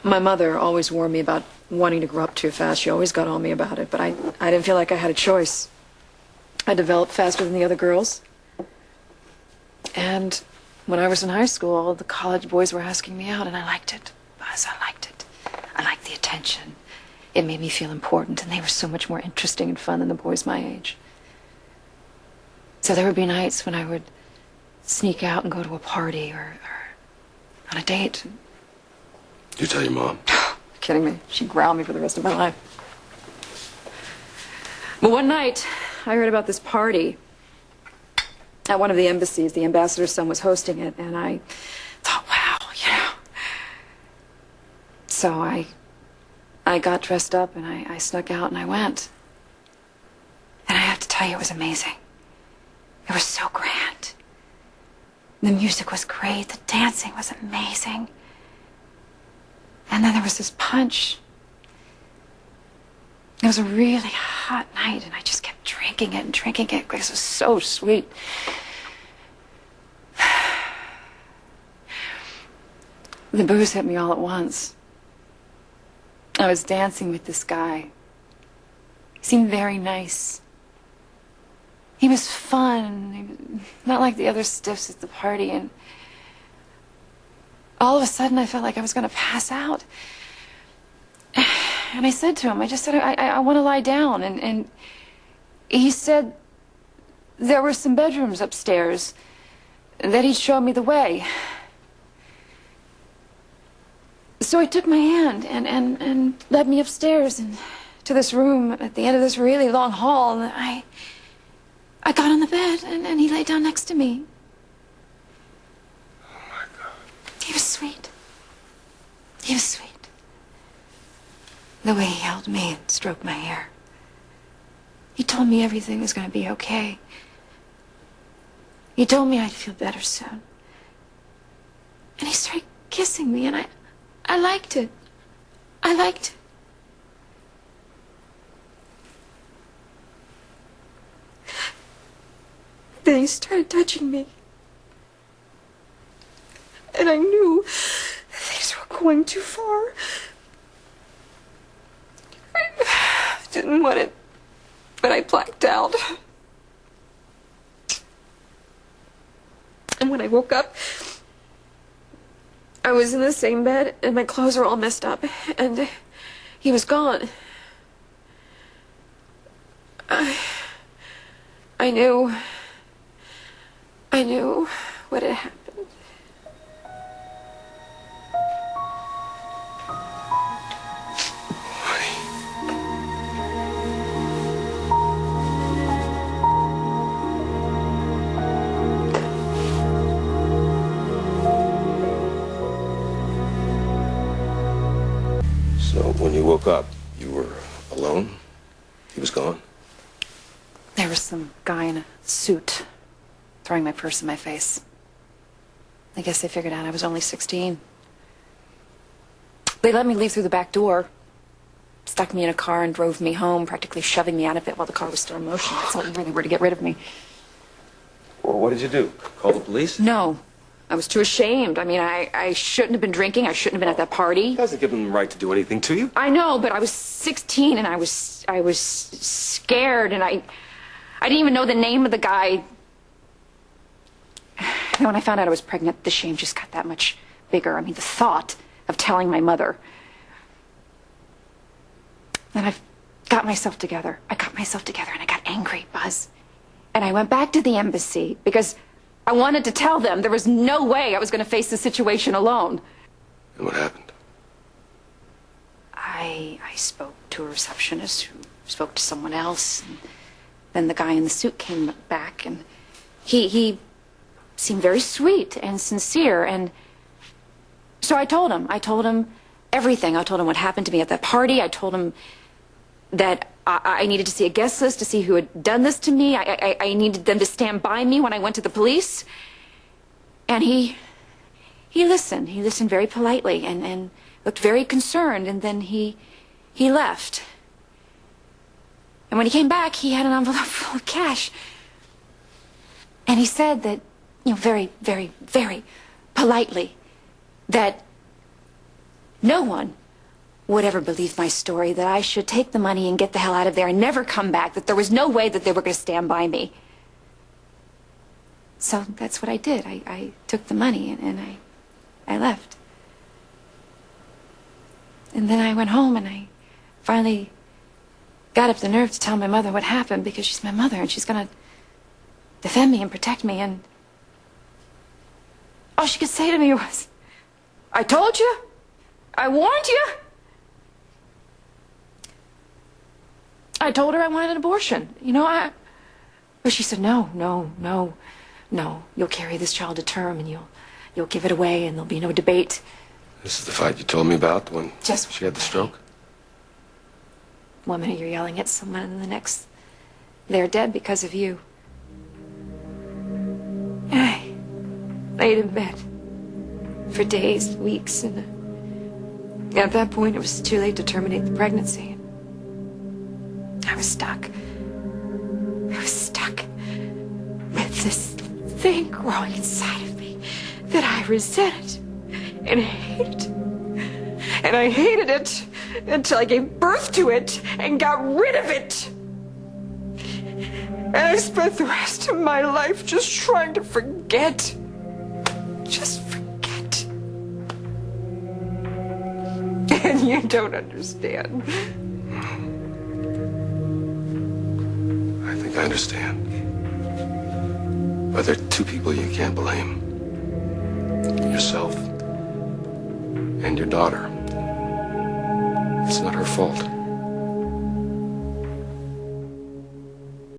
My mother always warned me about wanting to grow up too fast. She always got on me about it, but I didn't feel like I had a choice. I developed faster than the other girls. And when I was in high school, all the college boys were asking me out, and I liked it. Buzz, I liked it. I liked the attention. It made me feel important, and they were so much more interesting and fun than the boys my age. So there would be nights when I would sneak out and go to a party or on a date. Did you tell your mom? Kidding me? She'd growl me for the rest of my life. But one night, I heard about this party at one of the embassies. The ambassador's son was hosting it, and I thought, wow, you know. So I got dressed up, and I snuck out, and I went. And I have to tell you, it was amazing. It was so grand. The music was great. The dancing was amazing. And then there was this punch. It was a really hot night, and I just kept drinking it and drinking it because it was so sweet. The booze hit me all at once. I was dancing with this guy. He seemed very nice. He was fun. He was not like the other stiffs at the party, and all of a sudden I felt like I was going to pass out. And I said to him, I just said, I want to lie down. And he said there were some bedrooms upstairs, that he'd show me the way. So he took my hand and led me upstairs and to this room at the end of this really long hall. And I got on the bed, and he lay down next to me. Oh, my God. He was sweet. He was sweet. The way he held me and stroked my hair. He told me everything was going to be okay. He told me I'd feel better soon. And he started kissing me, and I liked it. I liked it. Then he started touching me. And I knew things were going too far. I didn't want it, but I blacked out. And when I woke up, I was in the same bed, and my clothes were all messed up, and he was gone. I knew what had happened. So when you woke up, you were alone? He was gone? There was some guy in a suit throwing my purse in my face. I guess they figured out I was only 16. They let me leave through the back door, stuck me in a car and drove me home, practically shoving me out of it while the car was still in motion. That's how eager they were to get rid of me. Well, what did you do? Call the police? No. I was too ashamed. I mean, I shouldn't have been drinking. I shouldn't have been at that party. He doesn't give them the right to do anything to you. I know, but I was 16 and I was scared, and I didn't even know the name of the guy. And when I found out I was pregnant, the shame just got that much bigger. I mean, the thought of telling my mother. Then I got myself together. I got myself together and I got angry, Buzz. And I went back to the embassy because I wanted to tell them there was no way I was going to face the situation alone. And what happened? I spoke to a receptionist who spoke to someone else. And then the guy in the suit came back, and he seemed very sweet and sincere. And so I told him everything. I told him what happened to me at that party. I told him that I needed to see a guest list to see who had done this to me. I needed them to stand by me when I went to the police. And he listened. He listened very politely and looked very concerned. And then he left. And when he came back, he had an envelope full of cash. And he said that, you know, very, very, very politely, that No one would ever believe my story, that I should take the money and get the hell out of there and never come back, that there was no way that they were going to stand by me. So that's what I did. I took the money and I left. And then I went home and I finally got up the nerve to tell my mother what happened, because she's my mother and she's going to defend me and protect me. And all she could say to me was, "I told you. I warned you." I told her I wanted an abortion. But she said, no. You'll carry this child to term and you'll give it away and there'll be no debate. This is the fight you told me about when Just she had the stroke? One minute you're yelling at someone and the next they're dead because of you. And I laid in bed for days, weeks, and at that point it was too late to terminate the pregnancy. I was stuck. I was stuck with this thing growing inside of me that I resented and hated. And I hated it until I gave birth to it and got rid of it. And I spent the rest of my life just trying to forget. Just forget. And you don't understand. I understand. But there are two people you can't blame. Yourself and your daughter. It's not her fault.